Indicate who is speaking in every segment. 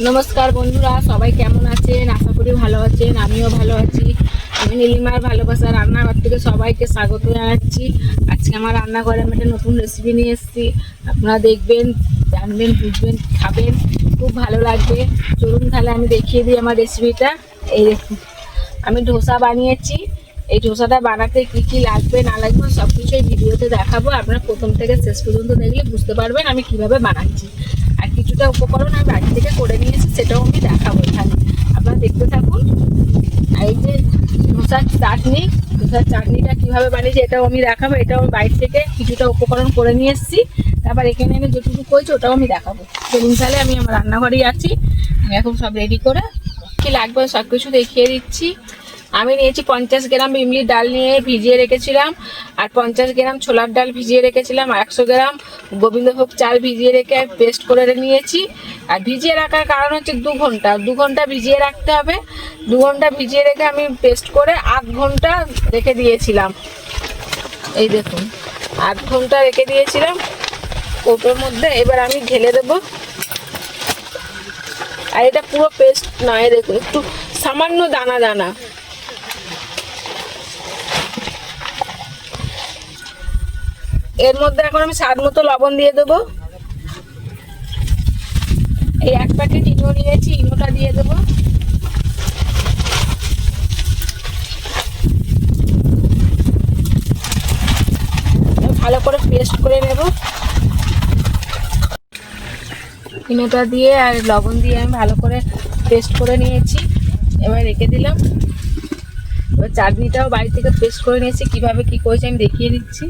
Speaker 1: নমস্কার বন্ধুরা, সবাই কেমন আছেন? আশা করি ভালো আছেন। আমিও ভালো আছি। আমি নীলিমার ভালোবাসা রান্নাঘর থেকে সবাইকে স্বাগত জানাচ্ছি। আজকে আমার রান্নাঘরে আমি একটা নতুন রেসিপি নিয়ে এসেছি। আপনারা দেখবেন, জানবেন, বুঝবেন, খাবেন, খুব ভালো লাগবে। চলুন তাহলে আমি দেখিয়ে দিই আমার রেসিপিটা। এই দেখুন, আমি ধোসা বানিয়েছি। এই ধোসাটা বানাতে কি কি লাগবে না লাগবে সব কিছুই ভিডিওতে দেখাবো। আপনারা প্রথম থেকে শেষ পর্যন্ত দেখলে বুঝতে পারবেন আমি কিভাবে বানাচ্ছি। আর কিছুটা উপকরণ আমি বাড়ি থেকে করে নিয়েছি, সেটাও আমি দেখাবো এখানে। আপনারা দেখতে থাকুন। আর এই যে ধোসার চাটনিটা কীভাবে বানিয়েছি এটাও আমি দেখাবো। এটাও আমি বাড়ি থেকে কিছুটা উপকরণ করে নিয়ে এসেছি। তারপর এখানে আমি যেটুকু করেছি ওটাও আমি দেখাবো। চলুন তাহলে আমি আমার রান্নাঘরেই আছি। আমি এখন সব রেডি করে কী লাগবে সব কিছু দেখিয়ে দিচ্ছি। আমি নিয়েছি 50 গ্রাম ইমলির ডাল নিয়ে ভিজিয়ে রেখেছিলাম, আর 50 গ্রাম ছোলার ডাল ভিজিয়ে রেখেছিলাম, আর 100 গ্রাম গোবিন্দভোগ চাল ভিজিয়ে রেখে পেস্ট করে নিয়েছি। আর ভিজিয়ে রাখার কারণ হচ্ছে 2 ঘন্টা ভিজিয়ে রাখতে হবে। 2 ঘন্টা ভিজিয়ে রেখে আমি পেস্ট করে 8 ঘন্টা রেখে দিয়েছিলাম। এই দেখুন, 8 ঘন্টা রেখে দিয়েছিলাম ওটার মধ্যে। এবার আমি ঢেলে দেবো। আর এটা পুরো পেস্ট নয়, দেখুন একটু সামান্য দানা দানা। এর মধ্যে এখন আমি স্বাদ মতো লবণ দিয়ে দেবো। এই 1 প্যাকেট ইনো নিয়েছি, ইনোটা দিয়ে দেবো। ভালো করে পেস্ট করে নেব। ইনোটা দিয়ে আর লবণ দিয়ে আমি ভালো করে পেস্ট করে নিয়েছি। এবার রেখে দিলাম। এবার চাটনিটাও বাড়ি থেকে পেস্ট করে নিয়েছি। কিভাবে কি করেছি আমি দেখিয়ে দিচ্ছি।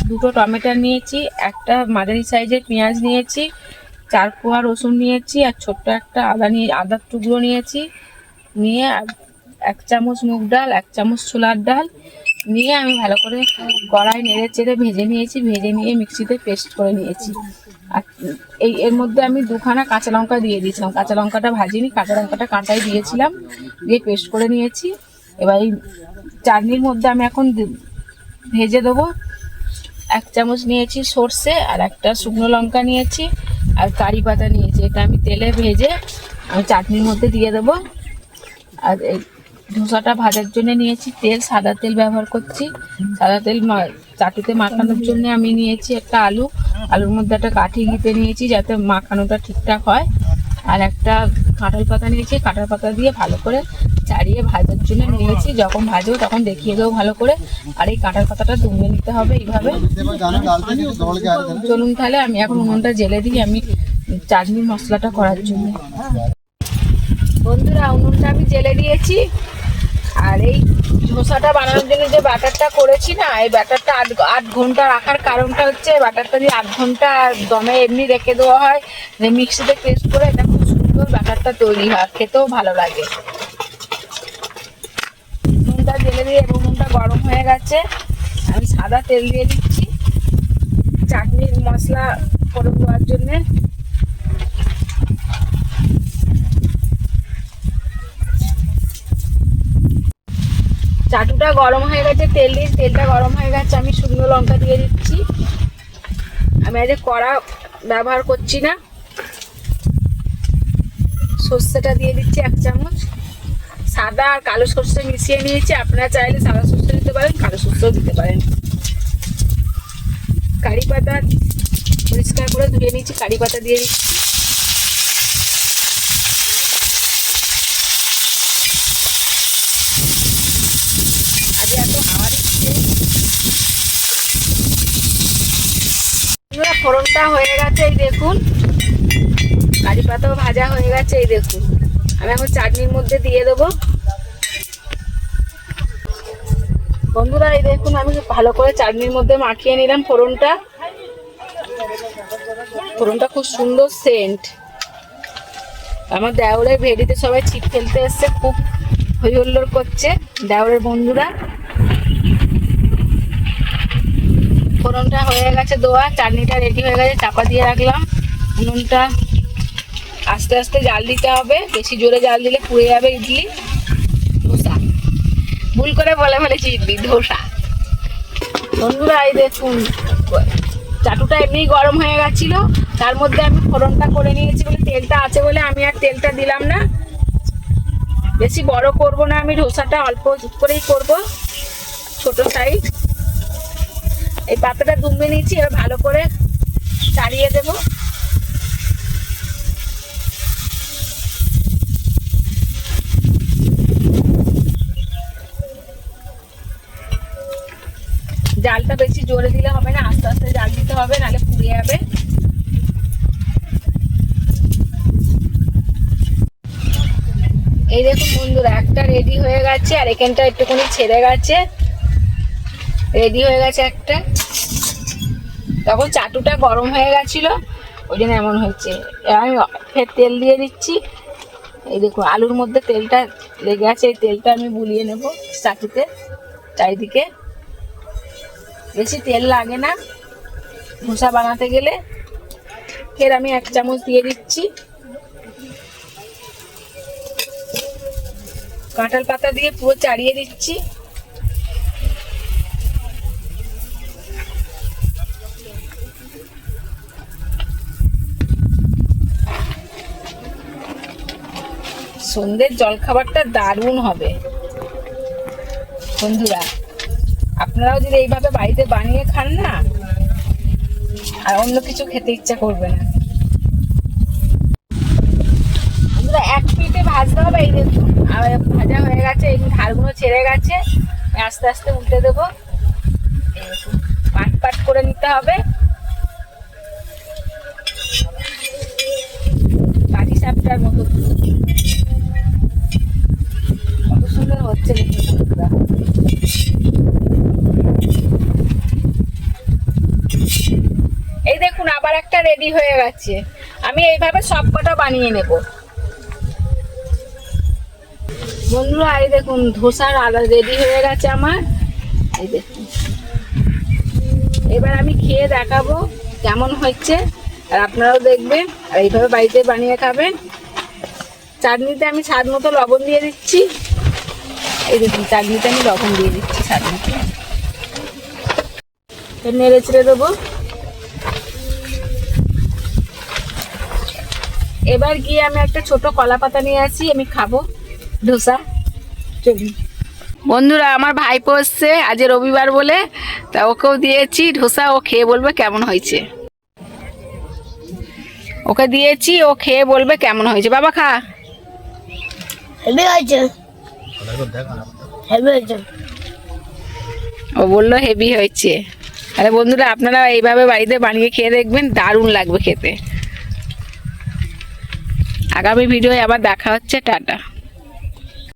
Speaker 1: 2টো টমেটো নিয়েছি, একটা মাঝারি সাইজের পেঁয়াজ নিয়েছি, 4 কোয়া রসুন নিয়েছি, আর ছোট্ট একটা আদার টুকরো নিয়েছি। নিয়ে 1 চামচ মুগ ডাল, 1 চামচ ছোলার ডাল নিয়ে আমি ভালো করে কড়াই নেড়ে চেড়ে ভেজে নিয়েছি। ভেজে নিয়ে মিক্সিতে পেস্ট করে নিয়েছি। আর এর মধ্যে আমি 2খানা কাঁচা লঙ্কা দিয়ে দিয়েছিলাম। কাঁচা লঙ্কাটা ভাজিনি, কাঁচা লঙ্কাটা কাঁচাই দিয়েছিলাম, দিয়ে পেস্ট করে নিয়েছি। এবার এই চাটনির মধ্যে আমি এখন ভেজে দেবো। 1 চামচ নিয়েছি সর্ষে, আর একটা শুকনো লঙ্কা নিয়েছি, আর কারি পাতা নিয়েছি। এটা আমি তেলে ভেজে আমি চাটনির মধ্যে দিয়ে দেবো। আর এই ধোসাটা ভাজার জন্য নিয়েছি তেল, সাদা তেল ব্যবহার করছি। সাদা তেল চাটুতে মাখানোর জন্য আমি নিয়েছি একটা আলুর মধ্যে একটা কাঠি গিঁথে নিয়েছি যাতে মাখানোটা ঠিকঠাক হয়। আর একটা কাঁঠাল পাতা নিয়েছি, কাঁঠাল পাতা দিয়ে ভালো করে চাড়িয়ে ভাজার জন্য নিয়েছি। যখন ভাজবো তখন দেখিয়ে দেবো ভালো করে। আর এই কাঁঠাল পাতাটা দুমড়ে নিতে হবে এইভাবে। চলুন তাহলে আমি এখন উনুনটা জ্বেলে দিই আমি চাটনির মশলাটা করার জন্য। বন্ধুরা, উনুনটা আমি জ্বেলে দিয়েছি। আর এই ধোসাটা বানানোর জন্য যে ব্যাটারটা করেছি না, এই ব্যাটারটা 8 ঘন্টা রাখার কারণটা হচ্ছে ব্যাটারটা দিয়ে 8 ঘন্টা দমে এমনি রেখে দেওয়া হয়, যে মিক্সিতে পেস্ট করে এটা খুব সুন্দর ব্যাটারটা তৈরি হয়, খেতেও ভালো লাগে। উনুনটা জ্বেলে দিয়ে উনুনটা গরম হয়ে গেছে। আমি সাদা তেল দিয়ে দিচ্ছি চাটনির মশলা করে দেওয়ার জন্যে। চাটুটা গরম হয়ে গেছে, তেলটা গরম হয়ে গেছে। আমি শুকনো লঙ্কা দিয়ে দিচ্ছি। আমি আজ কড়া ব্যবহার করছি না। সর্ষেটা দিয়ে দিচ্ছি 1 চামচ। সাদা আর কালো সর্ষে মিশিয়ে নিয়েছি। আপনারা চাইলে সাদা সর্ষে দিতে পারেন, কালো সর্ষেও দিতে পারেন। কারি পাতা পরিষ্কার করে ধুয়ে নিয়েছি, কারি পাতা দিয়ে দিচ্ছি। ফোড়নটা হয়ে গেছে, এই দেখুন। কারি পাতাও ভাজা হয়ে গেছে, এই দেখুন। আমি এখন চাটনির মধ্যে দিয়ে দেবো। বন্ধুরা, এই দেখুন আমি ভালো করে চাটনির মধ্যে মাখিয়ে নিলাম ফোড়নটা। ফোড়নটা খুব সুন্দর সেন্ট। আমার দেওরের ভেড়িতে সবাই ছিপ ফেলতে এসছে, খুব হই হুল্লোড় করছে দেওরের বন্ধুরা। ফোড়নটা হয়ে গেছে দেওয়া, চাটনিটা রেডি হয়ে গেছে। চাপা দিয়ে রাখলাম। উনুনটা আস্তে আস্তে জাল দিতে হবে, বেশি জোরে জাল দিলে পুড়ে যাবে ইডলি। ধোসা ভুল করে বলে ফেলেছি, ইডলি ধোসা। বন্ধুরা, এই দেখুন চাটুটা এমনি গরম হয়ে গেছিল, তার মধ্যে আমি ফোড়নটা করে নিয়েছি বলে তেলটা আছে বলে আমি আর তেলটা দিলাম না। বেশি বড় করব না, আমি ধোসাটা অল্প করেই করব, ছোট সাইজ। এই পাতাটা দুমড়ে নিচ্ছি, এবার ভালো করে চালিয়ে দেব। জালটা বেশি জোরে দিলে হবে না, আস্তে আস্তে জাল দিতে হবে, নাহলে পুড়ে যাবে। এই দেখুন বন্ধুরা, একটা রেডি হয়ে গেছে, আর এখানটা একটুখানি ছেড়ে গেছে। রেডি হয়ে গেছে একটা। তখন চাটুটা গরম হয়ে গেছিল, ওই জন্য এমন হচ্ছে। আমি ফের তেল দিয়ে দিচ্ছি। এই দেখুন আলুর মধ্যে তেলটা লেগে আছে, এই তেলটা আমি বুলিয়ে নেব চাটুতে চারিদিকে। বেশি তেল লাগে না ধোসা বানাতে গেলে। ফের আমি 1 চামচ দিয়ে দিচ্ছি। কাঁঠাল পাতা দিয়ে পুরো চাড়িয়ে দিচ্ছি। সন্ধ্যের জলখাবারটা দারুণ হবে বন্ধুরা। আপনারাও যদি এইভাবে বাড়িতে বানিয়ে খান না, আর অন্য কিছু খেতে ইচ্ছা করবে না বন্ধুরা। 1 পিঠে ভাজতে হবে। এই দেখুন আর ভাজা হয়ে গেছে, এই ধারগুলো ছেড়ে গেছে। আস্তে আস্তে উল্টে দেবো। এই দেখুন পাট পাট করে নিতে হবে, পাটি সাপটার মতো। কত সুন্দর হচ্ছে দেখুন বন্ধুরা। এই দেখুন আবার একটা রেডি হয়ে গেছে। আমি এইভাবে সবকটা বানিয়ে নেব বন্ধুরা। এই দেখুন ধোসার আদা রেডি হয়ে গেছে আমার। এই দেখুন এবার আমি খেয়ে দেখাবো কেমন হচ্ছে, আর আপনারাও দেখবেন আর এইভাবে বাড়িতে বানিয়ে খাবেন। চাটনিতে আমি স্বাদ মতো লবণ দিয়ে দিচ্ছি। এই দেখুন চাটনিতে আমি লবণ দিয়ে দিচ্ছি স্বাদ মতো। নেড়ে চেড়ে দেবো। এবার গিয়ে আমি একটা ছোট কলা পাতা নিয়ে আসি, আমি খাবো ধোসা। চলুন বন্ধুরা, আমার ভাইপো এসছে আজ রবিবার বলে, তা ওকেও দিয়েছি ধোসা। ও খেয়ে বলবে কেমন হয়েছে। ওকে দিয়েছি, ও খেয়ে বলবে কেমন হয়েছে। বাবা খা।
Speaker 2: হেভি হয়েছে, হেভি হয়েছে।
Speaker 1: ও বললো হেভি হয়েছে। আরে বন্ধুরা, আপনারা এইভাবে বাড়িতে বানিয়ে খেয়ে দেখবেন, দারুণ লাগবে খেতে। আগামী ভিডিওয় আবার দেখা হচ্ছে। টাটা।